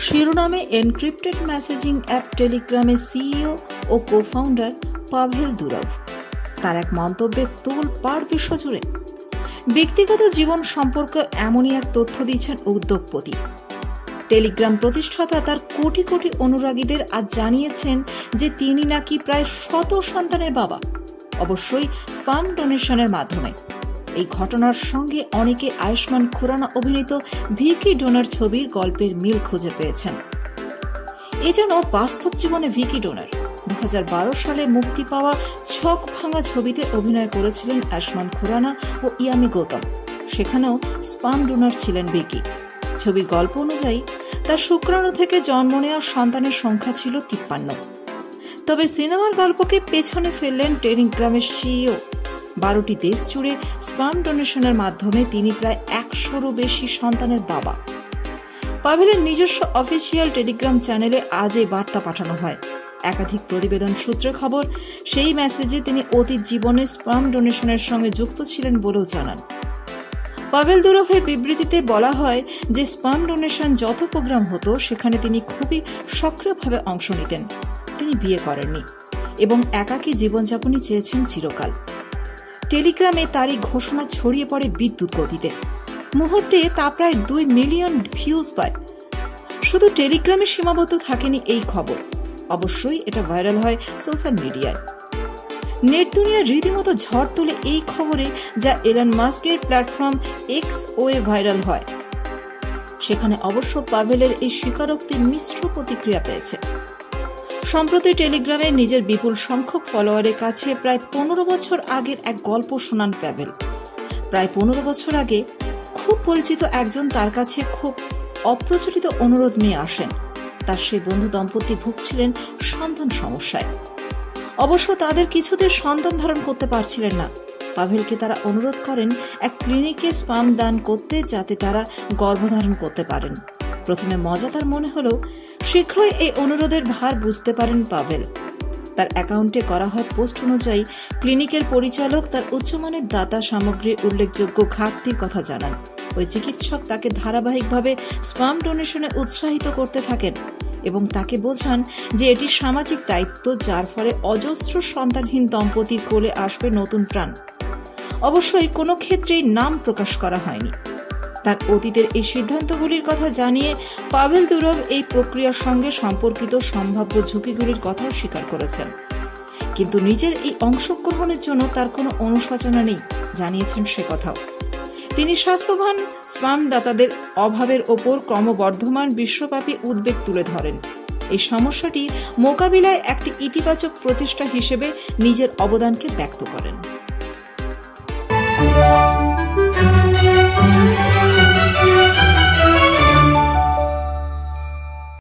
শিরোনামে encrypted messaging app টেলিগ্রামের CEO ও co-founder Pavel দুরভ। তার এক মন্তব্যে তোলপাড় বিশ্বজুড়ে। ব্যক্তিগত জীবন সম্পর্কে এমনই এক তথ্য দিচ্ছেন উদ্যোগপতি। টেলিগ্রাম প্রতিষ্ঠাতা তার কোটি কোটি অনুরাগীদের আজ জানিয়েছেন যে তিনি নাকি প্রায় 100 সন্তানের বাবা, অবশ্যই স্পাম ডোনেশনের মাধ্যমে। এই ঘটনার সঙ্গে অনেকে আয়ুষ্মান খুরানা অভিনীত ভিকি ডোনার ছবির গল্পের মিল খুঁজে পেয়েছেন। এ যেন বাস্তব জীবনে ভিকি ডোনার। 2012 সালে মুক্তি পাওয়া ছক ভাঙা ছবিতে অভিনয় করেছিলেন আয়ুষ্মান খুরানা ও ইয়ামি গৌতম। সেখানেও স্পাম ডোনার ছিলেন ভিকি। ছবির গল্প অনুযায়ী তার শুক্রাণু থেকে জন্ম নেওয়া সন্তানের সংখ্যা ছিল 53। তবে সিনেমার গল্পকে পেছনে ফেললেন টেলিগ্রামের সিইও। 12টি দেশ জুড়ে স্পাম ডোনেশনের মাধ্যমে তিনি প্রায় 100-রও বেশি সন্তানের বাবা। পাভেলের নিজস্ব অফিসিয়াল টেলিগ্রাম চ্যানেলে আজ এই বার্তা পাঠানো হয়। একাধিক প্রতিবেদন সূত্রে খবর, সেই মেসেজে তিনি অতীত জীবনে স্পাম ডোনেশনের সঙ্গে যুক্ত ছিলেন বলেও জানান। পাভেল দুরভের বিবৃতিতে বলা হয় যে স্পাম ডোনেশন যত প্রোগ্রাম হতো সেখানে তিনি খুবই সক্রিয়ভাবে অংশ নিতেন। তিনি বিয়ে করেননি এবং একাকী জীবনযাপনই চেয়েছেন চিরকাল। টেলিগ্রামে তারই ঘোষণা ছড়িয়ে পড়ে বিদ্যুৎ গতিতে। মুহূর্তে তা প্রায় 2 মিলিয়ন ভিউজ পায়। শুধু টেলিগ্রামে সীমাবদ্ধ থাকেনি এই খবর, অবশ্যই এটা ভাইরাল হয় সোশ্যাল মিডিয়ায়। নেট দুনিয়া রীতিমতো ঝড় তোলে এই খবরে, যা এলন মাস্কের প্ল্যাটফর্ম এক্স ওয়ে ভাইরাল হয়। সেখানে অবশ্য পাভেলের এই স্বীকারোক্তি মিশ্র প্রতিক্রিয়া পেয়েছে। সম্প্রতি টেলিগ্রামে নিজের বিপুল সংখ্যক ফলোয়ারের কাছে প্রায় 15 বছর আগের এক গল্প শোনান পাভেল। প্রায় 15 বছর আগে খুব পরিচিত একজন তার কাছে খুব অপ্রচলিত অনুরোধ নিয়ে আসেন। তার সেই বন্ধু দম্পতি ভুগছিলেন সন্তান সমস্যায়। অবশ্য তাদের কিছুতে সন্তান ধারণ করতে পারছিলেন না। পাভেলকে তারা অনুরোধ করেন এক ক্লিনিকে স্পাম দান করতে, যাতে তারা গর্ভধারণ করতে পারেন। প্রথমে মজাদার মনে হলেও শীঘ্রই এই অনুরোধের ভার বুঝতে পারেন পাভেল। তার অ্যাকাউন্টে করা হয় পোস্ট অনুযায়ী ক্লিনিকের পরিচালক তার উচ্চমানের দাতা সামগ্রীর উল্লেখযোগ্য ঘাটতির কথা জানান। ওই চিকিৎসক তাকে ধারাবাহিকভাবে স্পাম ডোনেশনে উৎসাহিত করতে থাকেন এবং তাকে বোঝান যে এটি সামাজিক দায়িত্ব, যার ফলে অজস্র সন্তানহীন দম্পতির কোলে আসবে নতুন প্রাণ। অবশ্যই কোনো ক্ষেত্রেই নাম প্রকাশ করা হয়নি। তার অতীতের এই সিদ্ধান্তগুলির কথা জানিয়ে পাভেল দুরভ এই প্রক্রিয়ার সঙ্গে সম্পর্কিত সম্ভাব্য ঝুঁকিগুলির কথাও স্বীকার করেছেন। কিন্তু নিজের এই অংশগ্রহণের জন্য তার কোনো অনুশোচনা নেই, জানিয়েছেন সে কথাও। তিনি স্বাস্থ্যবান স্পাম দাতাদের অভাবের ওপর ক্রমবর্ধমান বিশ্বব্যাপী উদ্বেগ তুলে ধরেন। এই সমস্যাটি মোকাবিলায় একটি ইতিবাচক প্রচেষ্টা হিসেবে নিজের অবদানকে ব্যক্ত করেন।